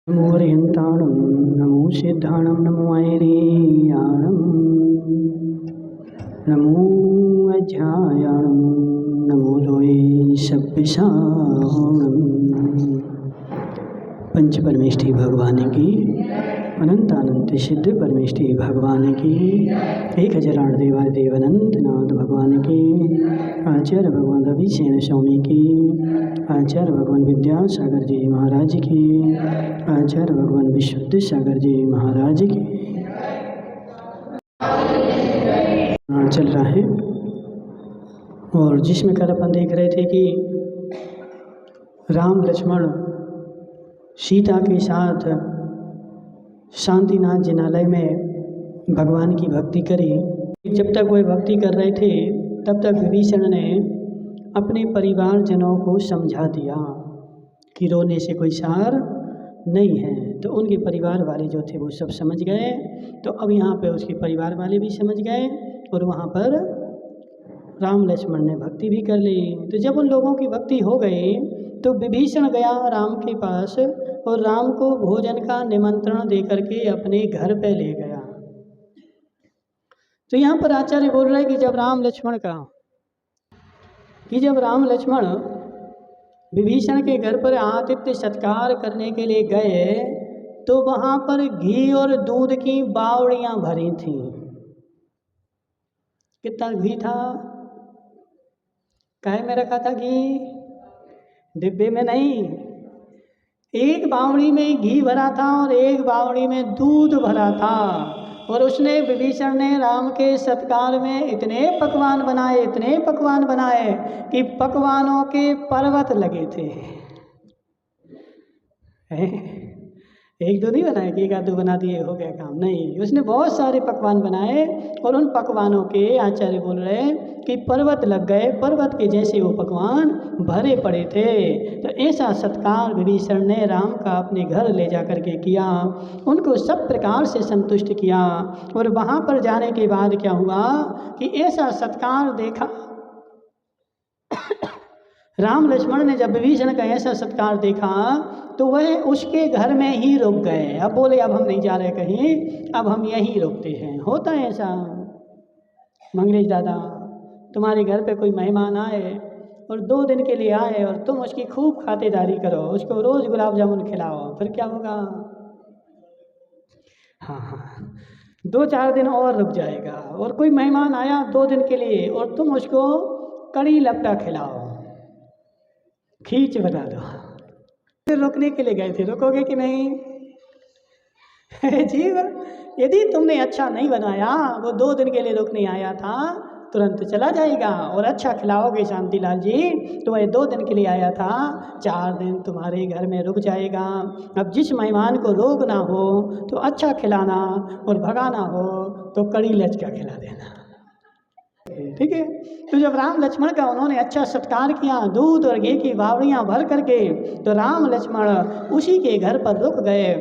नमो हरिहन्ताणं नमो सिद्धाणं नमो ऐरियाणं नमो अध्यायाणं नमो लोये सभ्यसाणं। पंच परमेष्ठी भगवान की अनंत अनंत सिद्ध परमेष्ठी भगवान की 1008 देवादेव अनंतनाथ भगवान की आचार्य भगवान रविसेन स्वामी की आचार्य भगवान विद्यासागर जी महाराज की आचार्य भगवान विशुद्ध सागर जी महाराज की चल रहा है। और जिसमें कल अपन देख रहे थे कि राम लक्ष्मण सीता के साथ शांतिनाथ जिनालय में भगवान की भक्ति करी। जब तक वह भक्ति कर रहे थे तब तक विभीषण ने अपने परिवारजनों को समझा दिया कि रोने से कोई सार नहीं है। तो उनके परिवार वाले जो थे वो सब समझ गए। तो अब यहाँ पे उसके परिवार वाले भी समझ गए और वहाँ पर राम लक्ष्मण ने भक्ति भी कर ली। तो जब उन लोगों की भक्ति हो गई तो विभीषण गया राम के पास और राम को भोजन का निमंत्रण दे करके अपने घर पे ले गया। तो यहाँ पर आचार्य बोल रहे हैं कि जब राम लक्ष्मण विभीषण के घर पर आतिथ्य सत्कार करने के लिए गए तो वहाँ पर घी और दूध की बावड़ियाँ भरी थीं। कितना घी था? काहे में रखा था घी? डिब्बे में नहीं। एक बावड़ी में घी भरा था और एक बावड़ी में दूध भरा था। और उसने विभीषण ने राम के सत्कार में इतने पकवान बनाए कि पकवानों के पर्वत लगे थे। एक दो नहीं बनाए कि एक आध दो बना दिए हो गया काम, नहीं, उसने बहुत सारे पकवान बनाए और उन पकवानों के आचार्य बोल रहे हैं कि पर्वत लग गए, पर्वत के जैसे वो पकवान भरे पड़े थे। तो ऐसा सत्कार विभीषण ने राम का अपने घर ले जा कर के किया, उनको सब प्रकार से संतुष्ट किया। और वहाँ पर जाने के बाद क्या हुआ कि ऐसा सत्कार देखा राम लक्ष्मण ने जब विभीषण का ऐसा सत्कार देखा तो वह उसके घर में ही रुक गए। अब बोले अब हम नहीं जा रहे कहीं, अब हम यहीं रुकते हैं। होता है ऐसा। मंगलेश दादा, तुम्हारे घर पे कोई मेहमान आए और 2 दिन के लिए आए और तुम उसकी खूब खातिरदारी करो, उसको रोज़ गुलाब जामुन खिलाओ, फिर क्या होगा? हाँ, 2-4 दिन और रुक जाएगा। और कोई मेहमान आया 2 दिन के लिए और तुम उसको कड़ी लपटा खिलाओ, खींच बना दो। फिर रुकने के लिए गए थे, रुकोगे कि नहीं? जी, यदि तुमने अच्छा नहीं बनाया, वो 2 दिन के लिए रुकने आया था, तुरंत चला जाएगा। और अच्छा खिलाओगे शांतिलाल जी तो वह 2 दिन के लिए आया था, 4 दिन तुम्हारे घर में रुक जाएगा। अब जिस मेहमान को रोकना हो तो अच्छा खिलाना और भगाना हो तो कड़ी लचका खिला देना, ठीक है। तो जब राम लक्ष्मण का उन्होंने अच्छा सत्कार किया दूध और घी की बावड़ियाँ भर करके, तो राम लक्ष्मण उसी के घर पर रुक गए।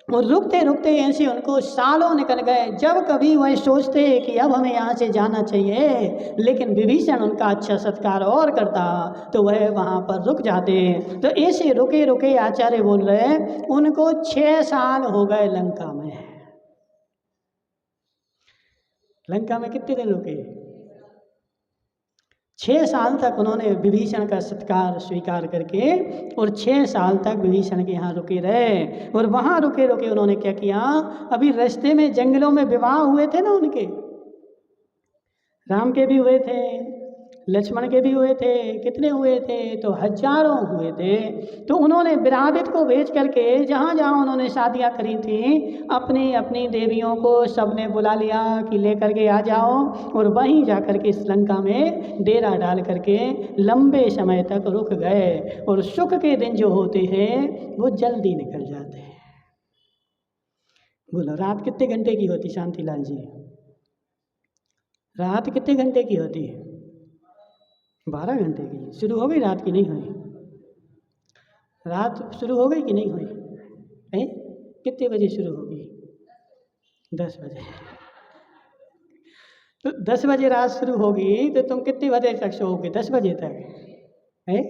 और रुकते रुकते ऐसे उनको सालों निकल गए। जब कभी वह सोचते कि अब हमें यहाँ से जाना चाहिए, लेकिन विभीषण उनका अच्छा सत्कार और करता तो वह वहाँ पर रुक जाते। तो ऐसे रुके रुके आचार्य बोल रहे उनको 6 साल हो गए लंका में। लंका में कितने दिन रुके? 6 साल तक उन्होंने विभीषण का सत्कार स्वीकार करके और 6 साल तक विभीषण के यहाँ रुके रहे। और वहाँ रुके रुके उन्होंने क्या किया, अभी रास्ते में जंगलों में विवाह हुए थे ना उनके, राम के भी हुए थे, लक्ष्मण के भी हुए थे। कितने हुए थे? तो हजारों हुए थे। तो उन्होंने विरादित को भेज करके जहाँ जहाँ उन्होंने शादियाँ करी थी, अपनी अपनी देवियों को सबने बुला लिया कि ले करके आ जाओ। और वहीं जा कर के लंका में डेरा डाल करके लंबे समय तक रुक गए। और सुख के दिन जो होते हैं वो जल्दी निकल जाते हैं। बोलो, रात कितने घंटे की होती शांतिलाल जी? रात कितने घंटे की होती है? 12 घंटे की। शुरू हो गई रात की नहीं हुई? रात शुरू हो गई कि नहीं हुई? हैं? कितने बजे शुरू होगी? 10 बजे। तो 10 बजे रात शुरू होगी तो तुम कितने बजे तक सोओगे? 10 बजे तक है?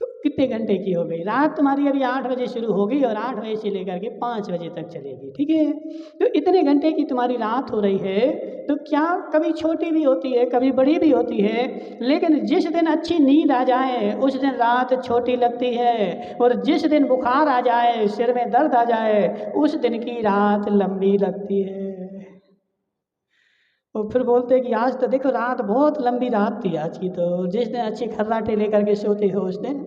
तो कितने घंटे की हो गई? रात तुम्हारी अभी 8 बजे शुरू होगी और 8 बजे से लेकर के 5 बजे तक चलेगी, ठीक है? तो इतने घंटे की तुम्हारी रात हो रही है, तो क्या कभी छोटी भी होती है, कभी बड़ी भी होती है, लेकिन जिस दिन अच्छी नींद आ जाए उस दिन रात छोटी लगती है, और जिस दिन बुखार आ जाए, सिर में दर्द आ जाए, उस दिन की रात लंबी लगती है। और फिर बोलते हैं कि आज तो देखो रात बहुत लंबी रात थी आज की, तो जिस दिन अच्छी खर्राटे लेकर के सोते हो उस दिन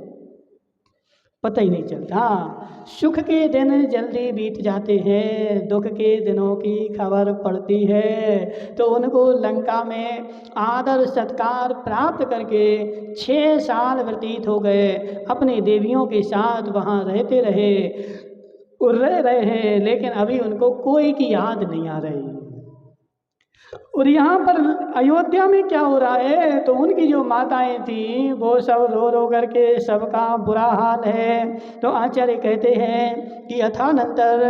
पता ही नहीं चलता। सुख के दिन जल्दी बीत जाते हैं, दुख के दिनों की खबर पड़ती है। तो उनको लंका में आदर सत्कार प्राप्त करके 6 साल व्यतीत हो गए, अपनी देवियों के साथ वहाँ रहते रहे, रह रहे हैं, लेकिन अभी उनको कोई की याद नहीं आ रही। और यहाँ पर अयोध्या में क्या हो रहा है, तो उनकी जो माताएं थी वो सब रो रो करके सबका बुरा हाल है। तो आचार्य कहते हैं कि अथानंतर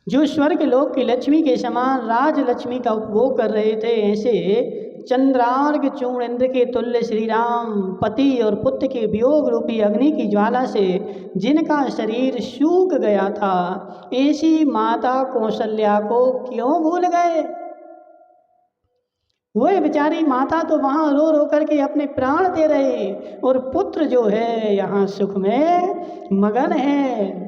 जो स्वर्ग लोक की लक्ष्मी के समान राज लक्ष्मी का उपभोग कर रहे थे, ऐसे चंद्रार्घ चूर्ण इंद्र के तुल्य श्री राम पति और पुत्र के वियोग रूपी अग्नि की ज्वाला से जिनका शरीर सूख गया था, ऐसी माता कौशल्या को क्यों भूल गए? वह बेचारी माता तो वहाँ रो रो करके अपने प्राण दे रही, और पुत्र जो है यहाँ सुख में मगन है,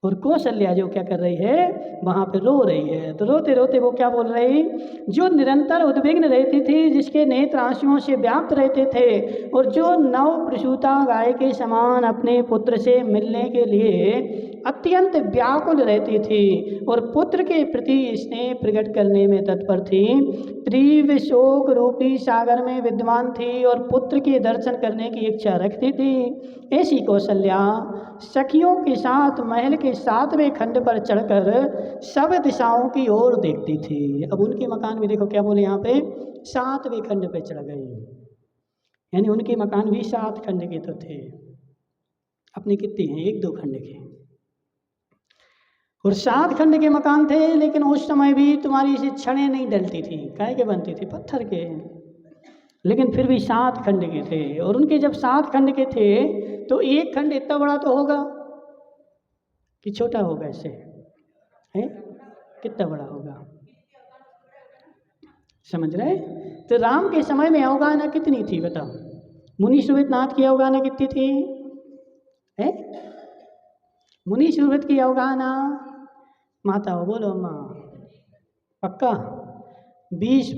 और कौशल्या जो क्या कर रही है, वहाँ पे रो रही है। तो रोते रोते वो क्या बोल रही, जो निरंतर उद्विग्न रहती थी, जिसके नेत्र आंसुओं से व्याप्त रहते थे, और जो नव प्रसूता गाय के समान अपने पुत्र से मिलने के लिए अत्यंत व्याकुल रहती थी, और पुत्र के प्रति स्नेह प्रकट करने में तत्पर थी, तीव्र शोक रूपी सागर में विद्वान थी, और पुत्र के दर्शन करने की इच्छा रखती थी, ऐसी कौशल्या सखियों के साथ महल के 7वें खंड पर चढ़कर सब दिशाओं की ओर देखती थी। अब उनके मकान भी देखो क्या बोले यहाँ पे, 7वें खंड पे चढ़ गई, यानी उनके मकान भी 7 खंड के तो थे, अपने कितने हैं, 1-2 खंड के, और 7 खंड के मकान थे। लेकिन उस समय भी तुम्हारी से छड़ें नहीं डलती थी, काहे के बनती थी, पत्थर के, लेकिन फिर भी 7 खंड के थे। और उनके जब 7 खंड के थे तो एक खंड इतना बड़ा तो होगा कि छोटा होगा, ऐसे है, कितना बड़ा होगा, समझ रहे? तो राम के समय में अवगाहना कितनी थी बताओ, मुनि सुव्रत नाथ की अवगाहना कितनी थी है? मुनि सुव्रत की अवगाहना, माता हो बोलो अम्मा, पक्का 20,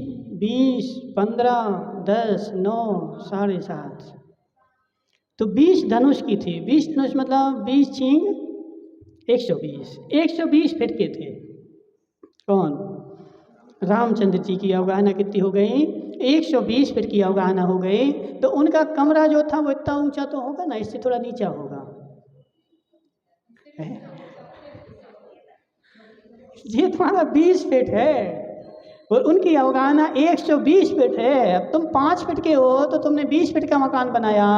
15, 10, 9, 7.5, तो 20 धनुष की थी। 20 धनुष मतलब 20 छींग 120 फीट के थे। कौन? रामचंद्र जी की अवगाहना कितनी हो गई, 120 फीट की अवगाहना हो गई। तो उनका कमरा जो था वो इतना ऊंचा तो होगा ना, इससे थोड़ा नीचा होगा, ये तुम्हारा 20 फीट है और उनकी अवगाहना 120 फीट है। अब तुम 5 फीट के हो तो तुमने 20 फीट का मकान बनाया,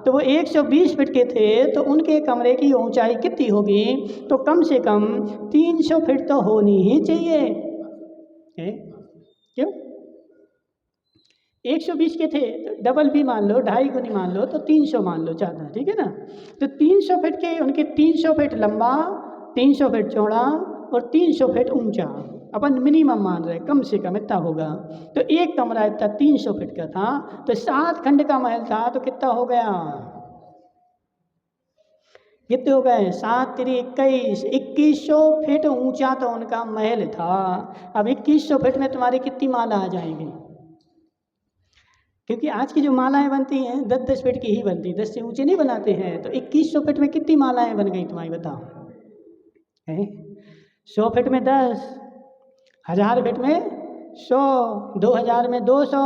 तो वो 120 फीट के थे, तो उनके कमरे की ऊंचाई कितनी होगी, तो कम से कम 300 फीट तो होनी ही चाहिए है? क्यों? 120 के थे तो डबल भी मान लो, 2.5 गुनी मान लो, तो 300 मान लो ज़्यादा, ठीक है ना? तो 300 फीट के उनके 300 फीट लंबा, 300 फीट चौड़ा और 300 फीट ऊंचा, अपन मिनिमम मान रहे, कम से कम इतना होगा। तो एक कमरा इतना 300 फीट का था, तो 7 खंड का महल था, तो कितना हो गया, कितने हो गए, 7 3 21, 2100 फीट ऊंचा तो उनका महल था। अब 2100 फीट में तुम्हारी कितनी माला आ जाएंगी, क्योंकि आज की जो मालाएं बनती हैं 10-10 फीट की ही बनती, 10 से ऊंचे नहीं बनाते हैं। तो 2100 फीट में कितनी मालाएं बन गई तुम्हारी बताओ है? 100 फीट में 10, 1000 फीट में 100, 2000 में 200,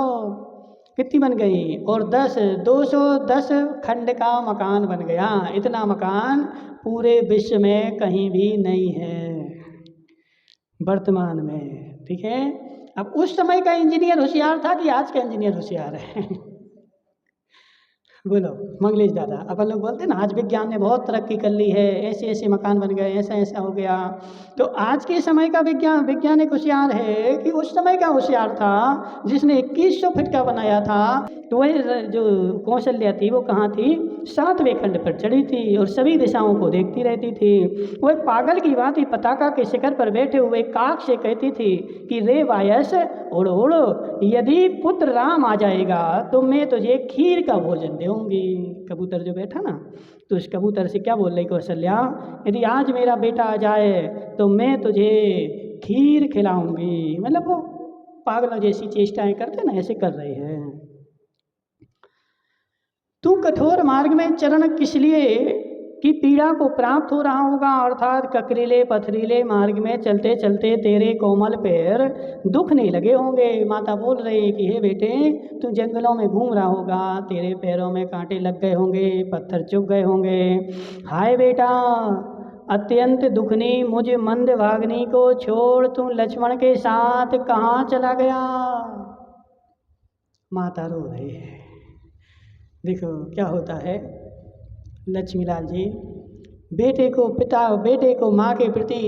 कितनी बन गई, और 10, 210 खंड का मकान बन गया। इतना मकान पूरे विश्व में कहीं भी नहीं है वर्तमान में, ठीक है? अब उस समय का इंजीनियर होशियार था कि आज का इंजीनियर होशियार है? बोलो मंगलेश दादा। अपन लोग बोलते हैं ना आज विज्ञान ने बहुत तरक्की कर ली है, ऐसे ऐसे मकान बन गए, ऐसा ऐसा हो गया। तो आज के समय का वैज्ञानिक होशियार है कि उस समय का होशियार था जिसने 2100 फीट का बनाया था। तो वही जो कौशल्या थी वो कहाँ थी, 7वें खंड पर चढ़ी थी और सभी दिशाओं को देखती रहती थी। वह पागल की बात ही पताका के शिखर पर बैठे हुए काक से कहती थी कि रे वायस उड़ उड़, यदि पुत्र राम आ जाएगा तो मैं तुझे खीर का भोजन दूंगी। कबूतर जो बैठा ना, तो उस कबूतर से क्या बोल रही कौशल्या, यदि आज मेरा बेटा आ जाए तो मैं तुझे खीर खिलाऊंगी। मतलब वो पागलों जैसी चेष्टाएं करते ना, ऐसे कर रहे हैं। तू कठोर मार्ग में चरण किस लिए कि पीड़ा को प्राप्त हो रहा होगा, अर्थात ककरीले पथरीले मार्ग में चलते चलते तेरे कोमल पैर दुखने लगे होंगे। माता बोल रही कि हे बेटे, तू जंगलों में घूम रहा होगा, तेरे पैरों में कांटे लग गए होंगे, पत्थर चुभ गए होंगे। हाय बेटा, अत्यंत दुखनी मुझ मंद भागनी को छोड़ तू लक्ष्मण के साथ कहाँ चला गया। माता रो रही है। देखो क्या होता है लक्ष्मीलाल जी, बेटे को माँ के प्रति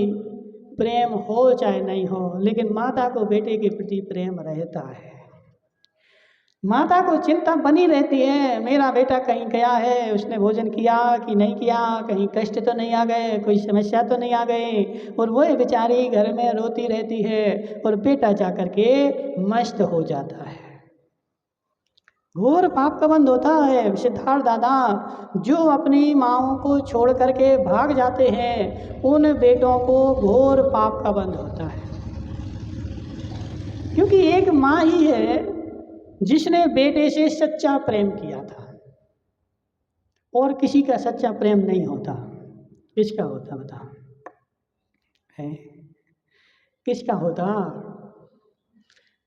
प्रेम हो चाहे नहीं हो, लेकिन माता को बेटे के प्रति प्रेम रहता है। माता को चिंता बनी रहती है, मेरा बेटा कहीं गया है, उसने भोजन किया कि नहीं किया, कहीं कष्ट तो नहीं आ गए, कोई समस्या तो नहीं आ गई। और वो बेचारी घर में रोती रहती है और बेटा जा कर के मस्त हो जाता है। घोर पाप का बंध होता है सिद्धार्थ दादा। जो अपनी माँओं को छोड़ करके भाग जाते हैं उन बेटों को घोर पाप का बंध होता है, क्योंकि एक माँ ही है जिसने बेटे से सच्चा प्रेम किया था, और किसी का सच्चा प्रेम नहीं होता। किसका होता बता है, किसका होता?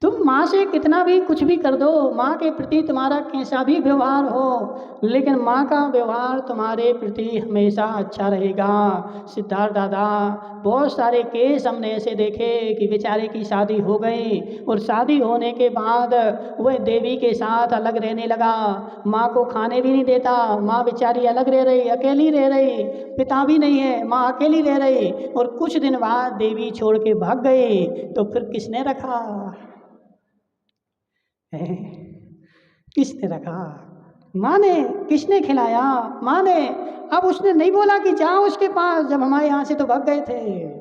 तुम माँ से कितना भी कुछ भी कर दो, माँ के प्रति तुम्हारा कैसा भी व्यवहार हो, लेकिन माँ का व्यवहार तुम्हारे प्रति हमेशा अच्छा रहेगा। सिद्धार्थ दादा, बहुत सारे केस हमने ऐसे देखे कि बेचारे की शादी हो गई और शादी होने के बाद वह देवी के साथ अलग रहने लगा, माँ को खाने भी नहीं देता, माँ बेचारी अलग रह रही, अकेली रह रही, पिता भी नहीं है, माँ अकेली रह रही। और कुछ दिन बाद देवी छोड़ के भाग गई, तो फिर किसने रखा? किसने रखा? माँ ने। किसने खिलाया? माँ ने। अब उसने नहीं बोला कि जाओ उसके पास, जब हमारे यहाँ से तो भाग गए थे।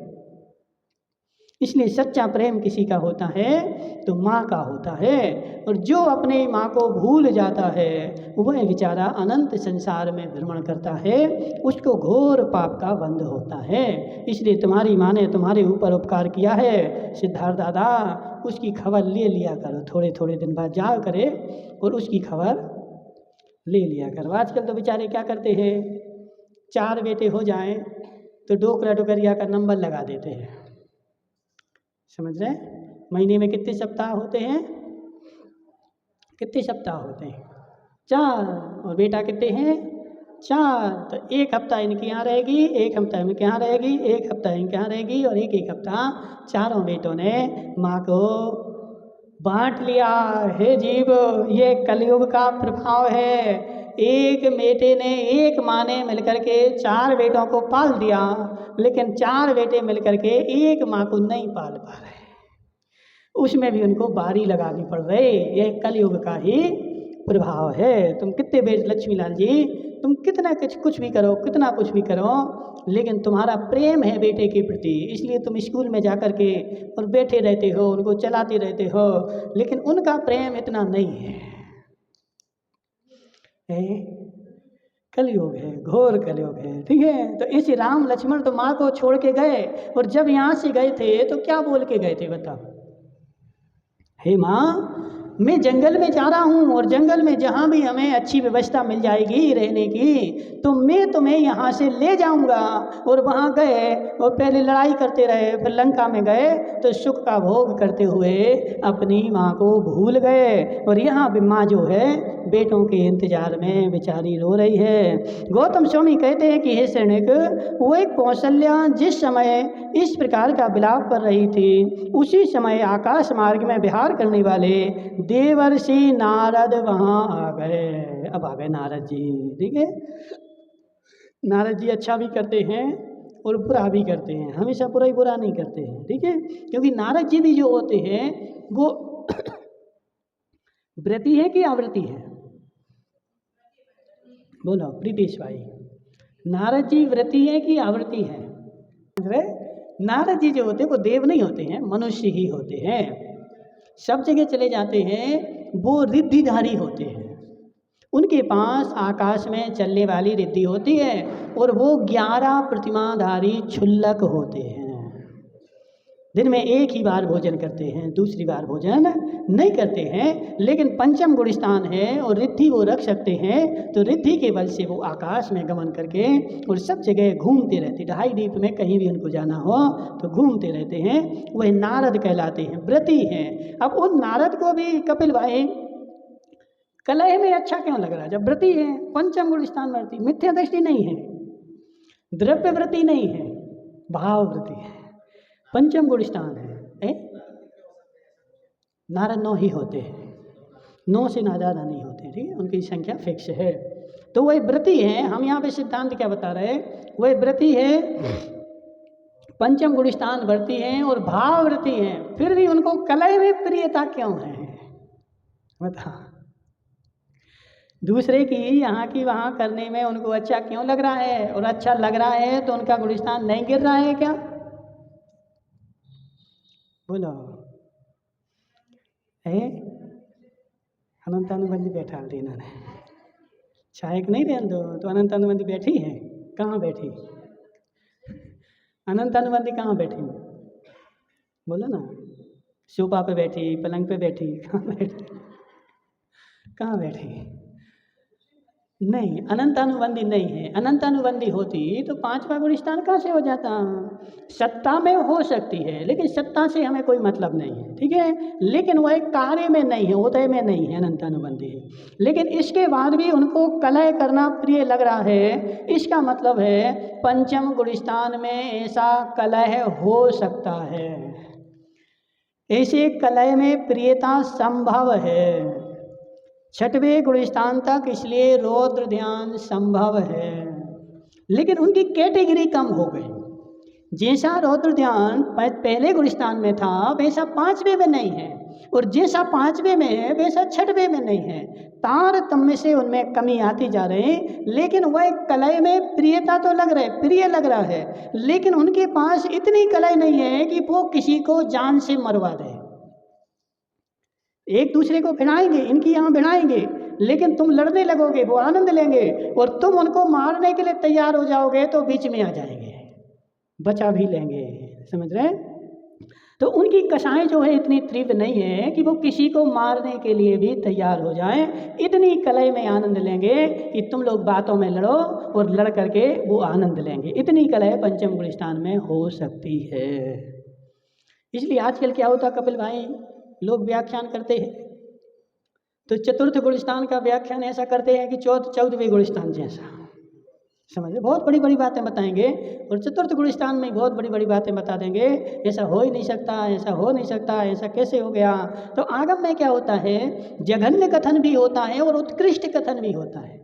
इसलिए सच्चा प्रेम किसी का होता है तो माँ का होता है, और जो अपने माँ को भूल जाता है वह बेचारा अनंत संसार में भ्रमण करता है, उसको घोर पाप का बंध होता है। इसलिए तुम्हारी माँ ने तुम्हारे ऊपर उपकार किया है सिद्धार्थ दादा, उसकी खबर ले लिया करो, थोड़े थोड़े दिन बाद जा करे और उसकी खबर ले लिया करो। आजकल तो बेचारे क्या करते हैं, 4 बेटे हो जाएं तो डोकरा डोकरिया का नंबर लगा देते हैं, समझ रहे? महीने में कितने सप्ताह होते हैं? कितने सप्ताह होते हैं? 4। और बेटा कितने हैं? 4। तो 1 हफ्ता इनके यहाँ रहेगी, 1 हफ्ता इनके यहाँ रहेगी, 1 हफ्ता इनके यहाँ रहेगी, और एक हफ्ता चारों बेटों ने माँ को बांट लिया। हे जीव, ये कलयुग का प्रभाव है। एक बेटे ने, एक माँ ने मिलकर के 4 बेटों को पाल दिया, लेकिन 4 बेटे मिलकर के एक माँ को नहीं पाल पा रहे, उसमें भी उनको बारी लगानी पड़ रही। यह कलयुग का ही प्रभाव है। तुम कितने बेटे लक्ष्मीलाल जी, तुम कितना कुछ भी करो, कितना कुछ भी करो, लेकिन तुम्हारा प्रेम है बेटे के प्रति, इसलिए तुम स्कूल में जा कर के और बैठे रहते हो, उनको चलाते रहते हो, लेकिन उनका प्रेम इतना नहीं है। कलयुग है, घोर कलयुग है, ठीक है। तो इसी राम लक्ष्मण तो माँ को छोड़ के गए, और जब यहाँ से गए थे तो क्या बोल के गए थे बताओ? हे माँ, मैं जंगल में जा रहा हूँ, और जंगल में जहाँ भी हमें अच्छी व्यवस्था मिल जाएगी रहने की तो मैं तुम्हें यहाँ से ले जाऊँगा। और वहाँ गए और पहले लड़ाई करते रहे, फिर लंका में गए तो सुख का भोग करते हुए अपनी माँ को भूल गए, और यहाँ भी माँ जो है बेटों के इंतजार में बेचारी रो रही है। गौतम स्वामी कहते हैं कि हे सैनिक, वो एक कौशल्या जिस समय इस प्रकार का विलाप कर रही थी, उसी समय आकाश मार्ग में विहार करने वाले देवर्षि नारद वहाँ आ गए। अब आ गए नारद जी, ठीक है। नारद जी अच्छा भी करते हैं और बुरा भी करते हैं, हमेशा बुरा ही बुरा नहीं करते हैं, ठीक है। क्योंकि नारद जी भी जो होते हैं वो व्रती है कि आवृत्ति है? बोलो प्रीतिश भाई, नारद जी व्रती है कि आवृत्ति है? नारद जी जो होते हैं वो देव नहीं होते हैं, मनुष्य ही होते हैं। सब जगह चले जाते हैं, वो रिद्धिधारी होते हैं। उनके पास आकाश में चलने वाली रिद्धि होती है और वो 11 प्रतिमाधारी क्षुल्लक होते हैं। दिन में एक ही बार भोजन करते हैं, दूसरी बार भोजन नहीं करते हैं। लेकिन पंचम गुण स्थान है और रिद्धि वो रख सकते हैं, तो रिद्धि के बल से वो आकाश में गमन करके और सब जगह घूमते रहते, 2.5 दीप में कहीं भी उनको जाना हो तो घूमते रहते हैं। वह नारद कहलाते हैं, व्रती हैं। अब उन नारद को भी कपिल भाई कलह में अच्छा क्यों लग रहा है? जब व्रती है, पंचम गुण स्थान व्रती, मिथ्या दृष्टि नहीं है, द्रव्य व्रती नहीं है, भाव व्रती है, पंचम गुण स्थान है। नारद 9 ही होते हैं, 9 से ना ज़्यादा नहीं होते, ठीक है, उनकी संख्या फिक्स है। तो वह व्रती है। हम यहाँ पे सिद्धांत क्या बता रहे हैं? वह व्रती है, पंचम गुण स्थान व्रती हैं और भाव व्रती हैं, फिर भी उनको कलह में प्रियता क्यों है? बता, दूसरे की यहाँ की वहाँ करने में उनको अच्छा क्यों लग रहा है? और अच्छा लग रहा है तो उनका गुण स्थान नहीं गिर रहा है क्या? बोलो। अनंत अनुबंधी बैठा दी इन्होंने, चाहे नहीं रहने दो तो अनंत अनुबंधी बैठी है। कहाँ बैठी? अनंत अनुबंधी कहाँ बैठी? बोलो ना। सोफा पे बैठी, पलंग पे बैठी, कहाँ बैठी? कहाँ बैठी? नहीं, अनंत अनुबंधी नहीं है। अनंत अनुबंधी होती तो 5वां गुण स्थान कहाँ से हो जाता? सत्ता में हो सकती है, लेकिन सत्ता से हमें कोई मतलब नहीं है, ठीक है। लेकिन वह कार्य में नहीं है, उदय में नहीं है, अनंत अनुबंधी है। लेकिन इसके बाद भी उनको कलह करना प्रिय लग रहा है, इसका मतलब है पंचम गुण स्थान में ऐसा कलह हो सकता है, ऐसे कलह में प्रियता संभव है। 6वें गुण स्थान तक इसलिए रौद्र ध्यान संभव है, लेकिन उनकी कैटेगरी कम हो गई। जैसा रौद्र ध्यान पहले गुण स्थान में था वैसा 5वें में नहीं है, और जैसा 5वें में है वैसा 6वें में नहीं है। तारतम्य से उनमें कमी आती जा रही, लेकिन वह कलह में प्रियता तो लग रहा है, प्रिय लग रहा है, लेकिन उनके पास इतनी कलह नहीं है कि वो किसी को जान से मरवा दे। एक दूसरे को भिड़ाएंगे, इनकी यहाँ भिड़ाएंगे, लेकिन तुम लड़ने लगोगे, वो आनंद लेंगे, और तुम उनको मारने के लिए तैयार हो जाओगे तो बीच में आ जाएंगे, बचा भी लेंगे। समझ रहे? तो उनकी कषाएं जो है इतनी तीव्र नहीं है कि वो किसी को मारने के लिए भी तैयार हो जाएं। इतनी कलह में आनंद लेंगे कि तुम लोग बातों में लड़ो और लड़ करके वो आनंद लेंगे। इतनी कलह पंचम गुण स्थान में हो सकती है। इसलिए आजकल क्या होता कपिल भाई, लोग व्याख्यान करते हैं तो चतुर्थ गुण स्थान का व्याख्यान ऐसा करते हैं कि 14वें गुण स्थान जैसा। समझे? बहुत बड़ी बड़ी बातें बताएंगे और चतुर्थ गुण स्थान में बहुत बड़ी बड़ी बातें बता देंगे, ऐसा हो ही नहीं सकता, ऐसा हो नहीं सकता, ऐसा कैसे हो गया। तो आगम में क्या होता है, जघन्य कथन भी होता है और उत्कृष्ट कथन भी होता है।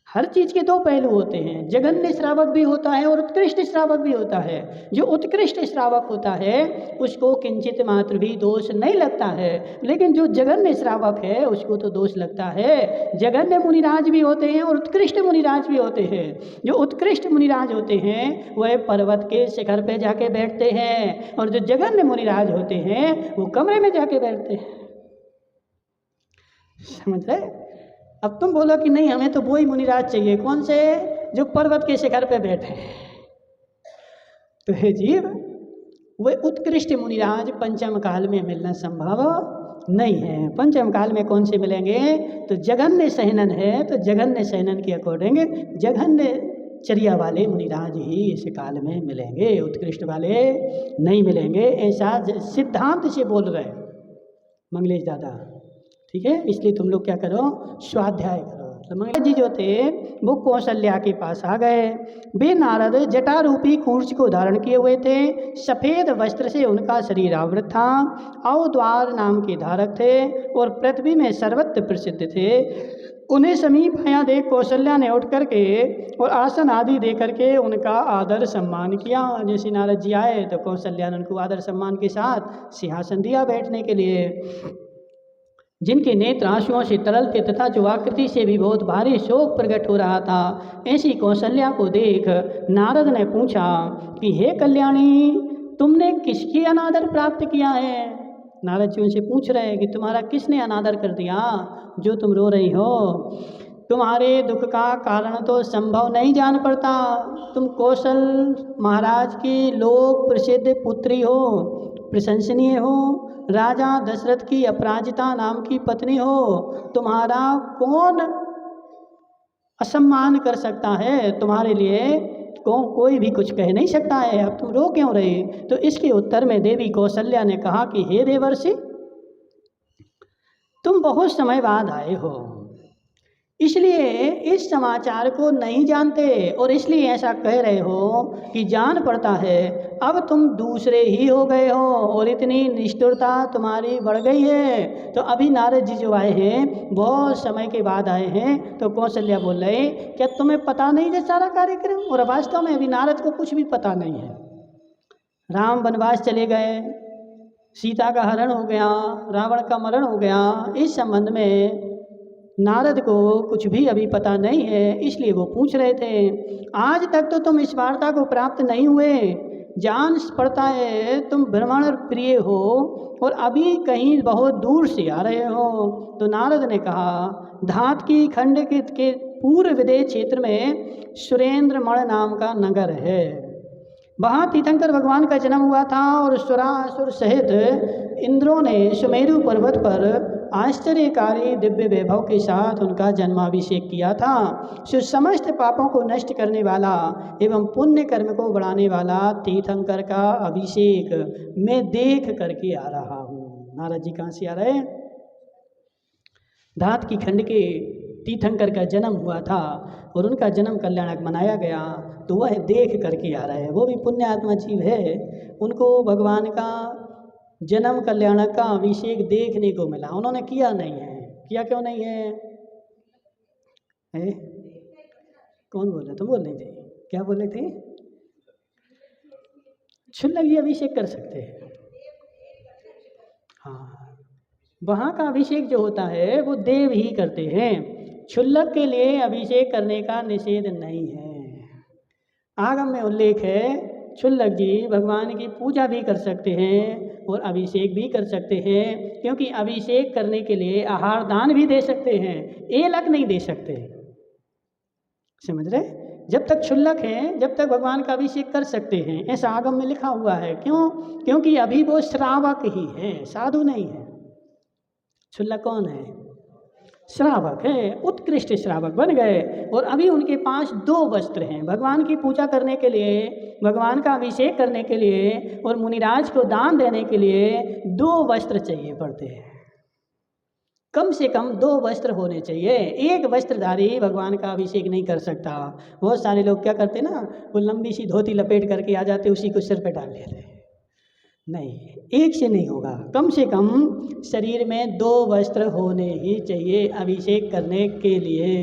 हर चीज़ के 2 पहलू होते हैं, जघन्य श्रावक भी होता है और उत्कृष्ट श्रावक भी होता है। जो उत्कृष्ट श्रावक होता है उसको किंचित मात्र भी दोष नहीं लगता है, लेकिन जो जघन्य श्रावक है उसको तो दोष लगता है। जघन्य मुनिराज भी होते हैं और उत्कृष्ट मुनिराज भी होते हैं। जो उत्कृष्ट मुनिराज होते हैं वह पर्वत के शिखर पे जाके बैठते हैं, और जो जघन्य मुनिराज होते हैं वो कमरे में जाके बैठते हैं। समझ रहे? अब तुम बोलो कि नहीं हमें तो वही मुनिराज चाहिए, कौन से? जो पर्वत के शिखर पे बैठे। तो हे जीव, वह उत्कृष्ट मुनिराज पंचम काल में मिलना संभव नहीं है। पंचम काल में कौन से मिलेंगे? तो जघन्य सहनन है, तो जघन्य सहनन के अकॉर्डिंग जघन्य चर्या वाले मुनिराज ही इस काल में मिलेंगे, उत्कृष्ट वाले नहीं मिलेंगे। ऐसा सिद्धांत से बोल रहे मंगलेश दादा, ठीक है। इसलिए तुम लोग क्या करो, स्वाध्याय करो, तो मंगला जी जो थे वो कौशल्या के पास आ गए। वे नारद जटारूपी कूर्च को धारण किए हुए थे, सफ़ेद वस्त्र से उनका शरीर आवृत था, अवद्वार नाम के धारक थे और पृथ्वी में सर्वत्र प्रसिद्ध थे। उन्हें समीप आया देख कौशल्या ने उठ करके और आसन आदि दे करके उनका आदर सम्मान किया। जैसे नारद जी आए तो कौशल्या ने उनको आदर सम्मान के साथ सिंहासन दिया बैठने के लिए। जिनके नेत्र आंसुओं से तरल थे तथा जो आकृति से भी बहुत भारी शोक प्रकट हो रहा था, ऐसी कौशल्या को देख नारद ने पूछा कि हे कल्याणी, तुमने किसकी अनादर प्राप्त किया है। नारद जी उनसे पूछ रहे हैं कि तुम्हारा किसने अनादर कर दिया जो तुम रो रही हो। तुम्हारे दुख का कारण तो संभव नहीं जान पड़ता। तुम कौशल महाराज की लोक प्रसिद्ध पुत्री हो, प्रशंसनीय हो, राजा दशरथ की अपराजिता नाम की पत्नी हो। तुम्हारा कौन असम्मान कर सकता है, तुम्हारे लिए कोई भी कुछ कह नहीं सकता है, अब तुम रो क्यों रहे। तो इसके उत्तर में देवी कौशल्या ने कहा कि हे देवर्षि, तुम बहुत समय बाद आए हो, इसलिए इस समाचार को नहीं जानते और इसलिए ऐसा कह रहे हो कि जान पड़ता है अब तुम दूसरे ही हो गए हो और इतनी निष्ठुरता तुम्हारी बढ़ गई है। तो अभी नारद जी जो आए हैं बहुत समय के बाद आए हैं। तो कौशल्या बोल रहे क्या तुम्हें पता नहीं है सारा कार्यक्रम। और वास्तव में अभी नारद को कुछ भी पता नहीं है। राम वनवास चले गए, सीता का हरण हो गया, रावण का मरण हो गया, इस संबंध में नारद को कुछ भी अभी पता नहीं है, इसलिए वो पूछ रहे थे। आज तक तो तुम इस वार्ता को प्राप्त नहीं हुए, जान पड़ता है तुम भ्रमण प्रिय हो और अभी कहीं बहुत दूर से आ रहे हो। तो नारद ने कहा, धात की खंड के पूर्व विदेह क्षेत्र में सुरेंद्र मण नाम का नगर है, वहाँ तीर्थंकर भगवान का जन्म हुआ था और सुरासुर सहित इंद्रों ने सुमेरु पर्वत पर आश्चर्यकारी दिव्य वैभव के साथ उनका जन्माभिषेक किया था। सो समस्त पापों को नष्ट करने वाला एवं पुण्य कर्म को बढ़ाने वाला तीर्थंकर का अभिषेक मैं देख करके आ रहा हूँ। नारद जी कहाँ से आ रहे हैं? धात की खंड के तीर्थंकर का जन्म हुआ था और उनका जन्म कल्याणक मनाया गया, तो वह देख करके आ रहे हैं। वो भी पुण्यात्मा जीव है, उनको भगवान का जन्म कल्याणक का अभिषेक देखने को मिला। उन्होंने किया नहीं है। किया क्यों नहीं है? कौन बोल रहे? तुम बोल रहे थे, क्या बोल रहे थे? क्षुल्लक जी अभिषेक कर सकते हैं। हाँ, वहाँ का अभिषेक जो होता है वो देव ही करते हैं, क्षुल्लक के लिए अभिषेक करने का निषेध नहीं है। आगम में उल्लेख है क्षुल्लक जी भगवान की पूजा भी कर सकते हैं और अभिषेक भी कर सकते हैं, क्योंकि अभिषेक करने के लिए आहार दान भी दे सकते हैं, एलक नहीं दे सकते। समझ रहे? जब तक क्षुल्लक हैं जब तक भगवान का अभिषेक कर सकते हैं, ऐसा आगम में लिखा हुआ है। क्यों? क्योंकि अभी वो श्रावक ही है, साधु नहीं है। क्षुल्लक कौन है? श्रावक है, उत्कृष्ट श्रावक बन गए और अभी उनके पास 2 वस्त्र हैं भगवान की पूजा करने के लिए, भगवान का अभिषेक करने के लिए और मुनिराज को दान देने के लिए 2 वस्त्र चाहिए पड़ते हैं। कम से कम 2 वस्त्र होने चाहिए। एक वस्त्रधारी भगवान का अभिषेक नहीं कर सकता। बहुत सारे लोग क्या करते ना, वो लंबी सी धोती लपेट करके आ जाते, उसी को सिर पे डाल लेते। नहीं, एक से नहीं होगा, कम से कम शरीर में 2 वस्त्र होने ही चाहिए अभिषेक करने के लिए।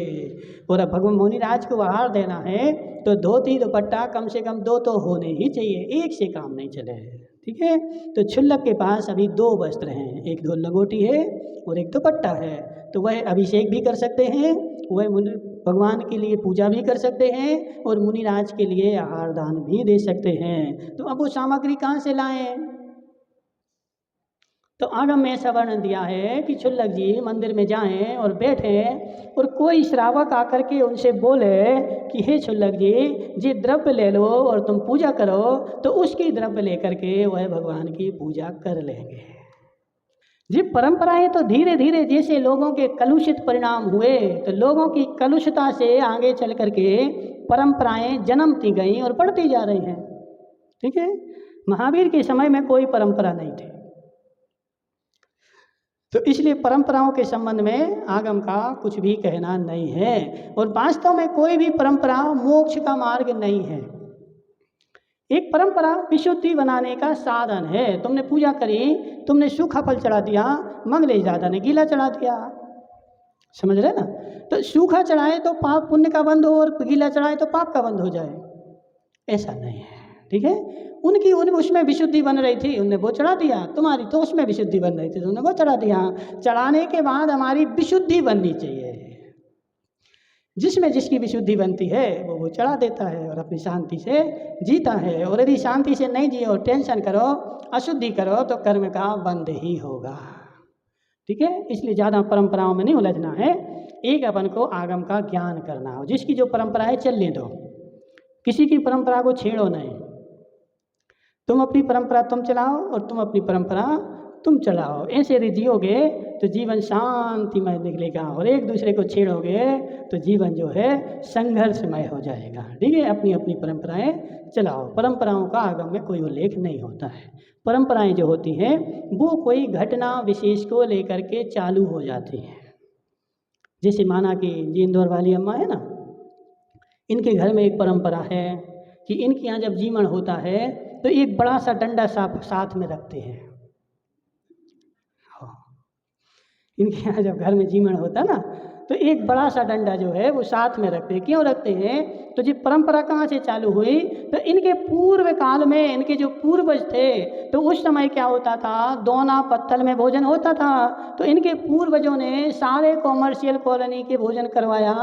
और अब भगवान मुनिराज को आहार देना है तो धोती दुपट्टा कम से कम 2 तो होने ही चाहिए, एक से काम नहीं चले। ठीक है? तो क्षुल्लक के पास अभी 2 वस्त्र हैं, एक धोल लंगोटी है और एक दुपट्टा है। तो वह अभिषेक भी कर सकते हैं, वह भगवान के लिए पूजा भी कर सकते हैं और मुनिराज के लिए आहार दान भी दे सकते हैं। तो अब वो सामग्री कहाँ से लाएं? तो आगम में ऐसा वर्णन दिया है कि क्षुल्लक जी मंदिर में जाएं और बैठें और कोई श्रावक आकर के उनसे बोले कि हे क्षुल्लक जी द्रव्य ले लो और तुम पूजा करो, तो उसकी द्रव्य लेकर के वह भगवान की पूजा कर लेंगे। जी परंपराएं तो धीरे धीरे जैसे लोगों के कलुषित परिणाम हुए, तो लोगों की कलुषता से आगे चल करके परंपराएं जन्मती गई और बढ़ती जा रही हैं। ठीक है? महावीर के समय में कोई परंपरा नहीं थी। तो इसलिए परंपराओं के संबंध में आगम का कुछ भी कहना नहीं है, और वास्तव में कोई भी परंपरा मोक्ष का मार्ग नहीं है। एक परंपरा विशुद्धि बनाने का साधन है। तुमने पूजा करी, तुमने सूखा फल चढ़ा दिया, मंगलेश दादा ने गीला चढ़ा दिया, समझ रहे ना। तो सूखा चढ़ाए तो पाप पुण्य का बंद हो, और गीला चढ़ाए तो पाप का बंद हो जाए, ऐसा नहीं है, ठीक है। उनकी उसमें विशुद्धि बन रही थी, उनने वो चढ़ा दिया। तुम्हारी तो उसमें विशुद्धि बन रही थी, तुमने वो चढ़ा दिया। चढ़ाने के बाद हमारी विशुद्धि बननी चाहिए। जिसमें जिसकी विशुद्धि बनती है वो चढ़ा देता है और अपनी शांति से जीता है। और यदि शांति से नहीं जिए और टेंशन करो, अशुद्धि करो, तो कर्म का बंद ही होगा, ठीक है। इसलिए ज़्यादा परंपराओं में नहीं उलझना है, एक अपन को आगम का ज्ञान करना हो। जिसकी जो परंपरा है चलने दो, किसी की परंपरा को छेड़ो नहीं। तुम अपनी परंपरा तुम चलाओ और तुम अपनी परंपरा तुम चलाओ। ऐसे यदि जियोगे तो जीवन शांतिमय निकलेगा, और एक दूसरे को छेड़ोगे तो जीवन जो है संघर्षमय हो जाएगा, ठीक है। अपनी अपनी परंपराएं चलाओ। परंपराओं का आगम में कोई उल्लेख नहीं होता है। परंपराएं जो होती हैं वो कोई घटना विशेष को लेकर के चालू हो जाती हैं। जैसे माना कि ये इंदौर वाली अम्मा है ना, इनके घर में एक परंपरा है कि इनके यहाँ जब जीवन होता है तो एक बड़ा सा डंडा साथ में रखते हैं। इनके यहाँ जब घर में जीवन होता है ना, तो एक बड़ा सा डंडा जो है वो साथ में रखते हैं। क्यों रखते हैं? तो ये परंपरा कहाँ से चालू हुई? तो इनके पूर्व काल में इनके जो पूर्वज थे, तो उस समय क्या होता था, दोना पत्तल में भोजन होता था। तो इनके पूर्वजों ने सारे कॉमर्शियल कॉलोनी के भोजन करवाया,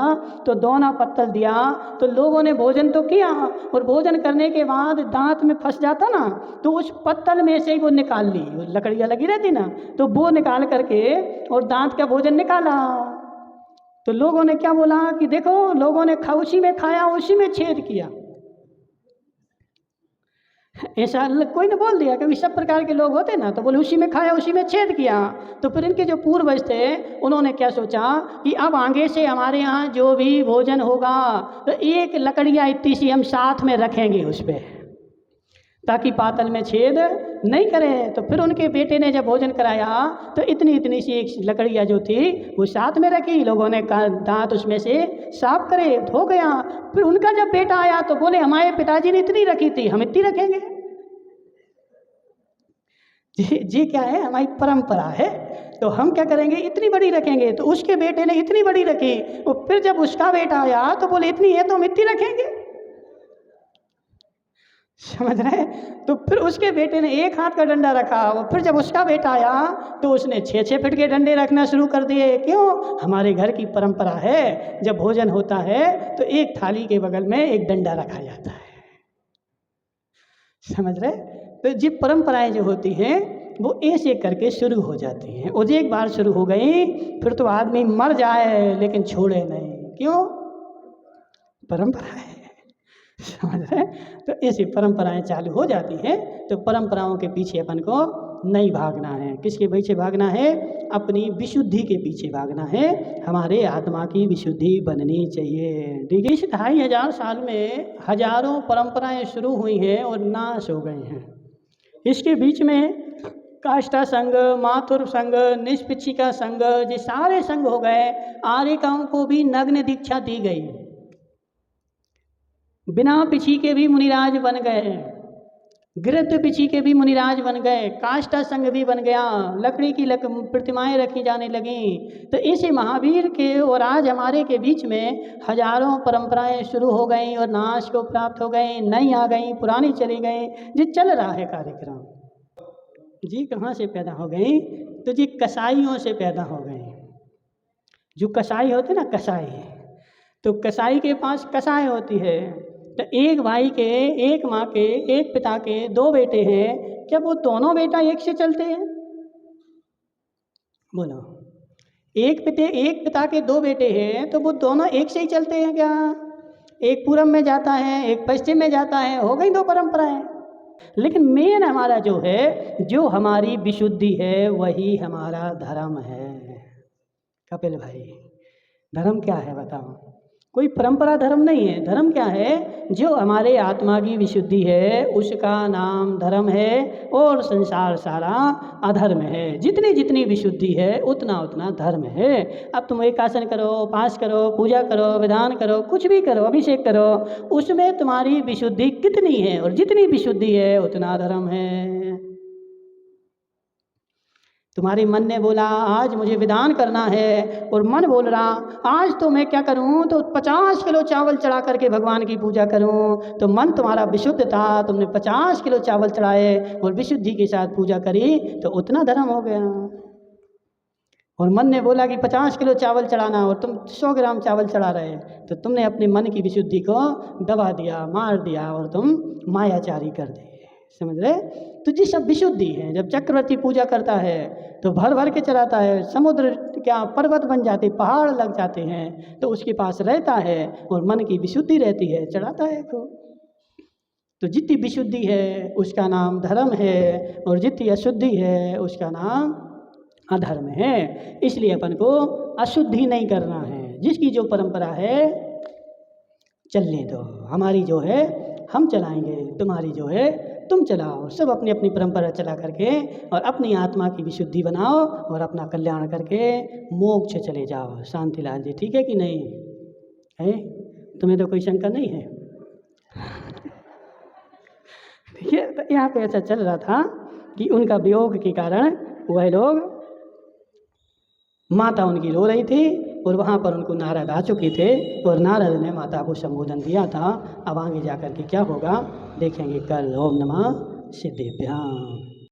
तो दोना पत्तल दिया, तो लोगों ने भोजन तो किया, और भोजन करने के बाद दांत में फंस जाता ना, तो उस पत्तल में से ही वो निकाल ली, लकड़ियाँ लगी रहती ना, तो वो निकाल करके और दांत का भोजन निकाला। तो लोगों ने क्या बोला कि देखो, लोगों ने उसी में खाया, उसी में छेद किया। ऐसा कोई ने बोल दिया, क्योंकि सब प्रकार के लोग होते ना, तो बोले उसी में खाया, उसी में छेद किया। तो फिर इनके जो पूर्वज थे उन्होंने क्या सोचा कि अब आगे से हमारे यहाँ जो भी भोजन होगा तो एक लकड़ियाँ इतनी सी हम साथ में रखेंगे उस पर, ताकि पातल में छेद नहीं करे। तो फिर उनके बेटे ने जब भोजन कराया तो इतनी इतनी सी एक लकड़ियाँ जो थी वो साथ में रखी। लोगों ने दांत उसमें से साफ करे, धो गया। फिर उनका जब बेटा आया तो बोले हमारे पिताजी ने इतनी रखी थी, हम इतनी रखेंगे। जी क्या है, हमारी परंपरा है, तो हम क्या करेंगे, इतनी बड़ी रखेंगे। तो उसके बेटे ने इतनी बड़ी रखी, और फिर जब उसका बेटा आया तो बोले इतनी है तो हम इतनी रखेंगे। समझ रहे? तो फिर उसके बेटे ने एक हाथ का डंडा रखा, और फिर जब उसका बेटा आया तो उसने 6-6 फीट के डंडे रखना शुरू कर दिए। क्यों? हमारे घर की परंपरा है, जब भोजन होता है तो एक थाली के बगल में एक डंडा रखा जाता है। समझ रहे? तो ये परंपराएं जो होती हैं वो ऐसे करके शुरू हो जाती हैं, और एक बार शुरू हो गई फिर तो आदमी मर जाए लेकिन छोड़े नहीं। क्यों? परंपरा है। समझ रहे? तो ऐसी परंपराएं चालू हो जाती हैं। तो परंपराओं के पीछे अपन को नहीं भागना है। किसके पीछे भागना है? अपनी विशुद्धि के पीछे भागना है। हमारे आत्मा की विशुद्धि बननी चाहिए। ठीक है। इस 2500 साल में हजारों परंपराएं शुरू हुई हैं और नाश हो गई हैं। इसके बीच में काष्ठा संघ, माथुर संघ, निष्पिक्षिका संघ, ये सारे संघ हो गए। आर्यिकाओं को भी नग्न दीक्षा दी गई, बिना पिछी के भी मुनिराज बन गए, गिरध पिछी के भी मुनिराज बन गए, काष्ठा संघ भी बन गया, लकड़ी की प्रतिमाएं रखी जाने लगी। तो ऐसे महावीर के और आज हमारे के बीच में हजारों परंपराएं शुरू हो गई और नाश को प्राप्त हो गई, नई आ गई, पुरानी चली गई। जी चल रहा है कार्यक्रम। जी कहाँ से पैदा हो गई? तो जी कसाईयों से पैदा हो गई। जो कसाई होते ना, कसाई, तो कसाई के पास कसाई होती है। तो एक भाई के, एक माँ के, एक पिता के 2 बेटे हैं, क्या वो दोनों बेटा एक से चलते हैं? बोलो। एक पिता के 2 बेटे हैं, तो वो दोनों एक से ही चलते हैं क्या? एक पूरब में जाता है, एक पश्चिम में जाता है, हो गई 2 परंपराएं। लेकिन मेन हमारा जो है, जो हमारी विशुद्धि है, वही हमारा धर्म है। कपिल भाई, धर्म क्या है बताओ? कोई परंपरा धर्म नहीं है। धर्म क्या है? जो हमारे आत्मा की विशुद्धि है उसका नाम धर्म है, और संसार सारा अधर्म है। जितनी जितनी विशुद्धि है उतना उतना धर्म है। अब तुम एक आसन करो, उपास करो, पूजा करो, विधान करो, कुछ भी करो, अभिषेक करो, उसमें तुम्हारी विशुद्धि कितनी है, और जितनी विशुद्धि है उतना धर्म है। तुम्हारे मन ने बोला आज मुझे विधान करना है, और मन बोल रहा आज तो मैं क्या करूं, तो 50 किलो चावल चढ़ा करके भगवान की पूजा करूं। तो मन तुम्हारा विशुद्ध था, तुमने 50 किलो चावल चढ़ाए और विशुद्धि के साथ पूजा करी, तो उतना धर्म हो गया। और मन ने बोला कि 50 किलो चावल चढ़ाना, और तुम 100 ग्राम चावल चढ़ा रहे, तो तुमने अपने मन की विशुद्धि को दबा दिया, मार दिया, और तुम मायाचारी कर दिए। समझ रहे? तो जी सब विशुद्धि है। जब चक्रवर्ती पूजा करता है तो भर भर के चढ़ाता है, समुद्र क्या पर्वत बन जाते, पहाड़ लग जाते हैं, तो उसके पास रहता है और मन की विशुद्धि रहती है, चढ़ाता है को। तो जितनी विशुद्धि है उसका नाम धर्म है, और जितनी अशुद्धि है उसका नाम अधर्म है। इसलिए अपन को अशुद्धि नहीं करना है। जिसकी जो परंपरा है चलने दो, हमारी जो है हम चलाएंगे, तुम्हारी जो है तुम चलाओ। सब अपनी अपनी परंपरा चला करके और अपनी आत्मा की विशुद्धि बनाओ और अपना कल्याण करके मोक्ष चले जाओ। शांतिलाल जी, ठीक है कि नहीं है? तुम्हें तो कोई शंका नहीं है? ठीक है। तो यहाँ पे ऐसा चल रहा था कि उनका वियोग के कारण वह लोग, माता उनकी रो रही थी, और वहाँ पर उनको नारद आ चुके थे, और नारद ने माता को संबोधन दिया था। अब आगे जा कर के क्या होगा देखेंगे कल। ओम नमः सिद्धेभ्याम।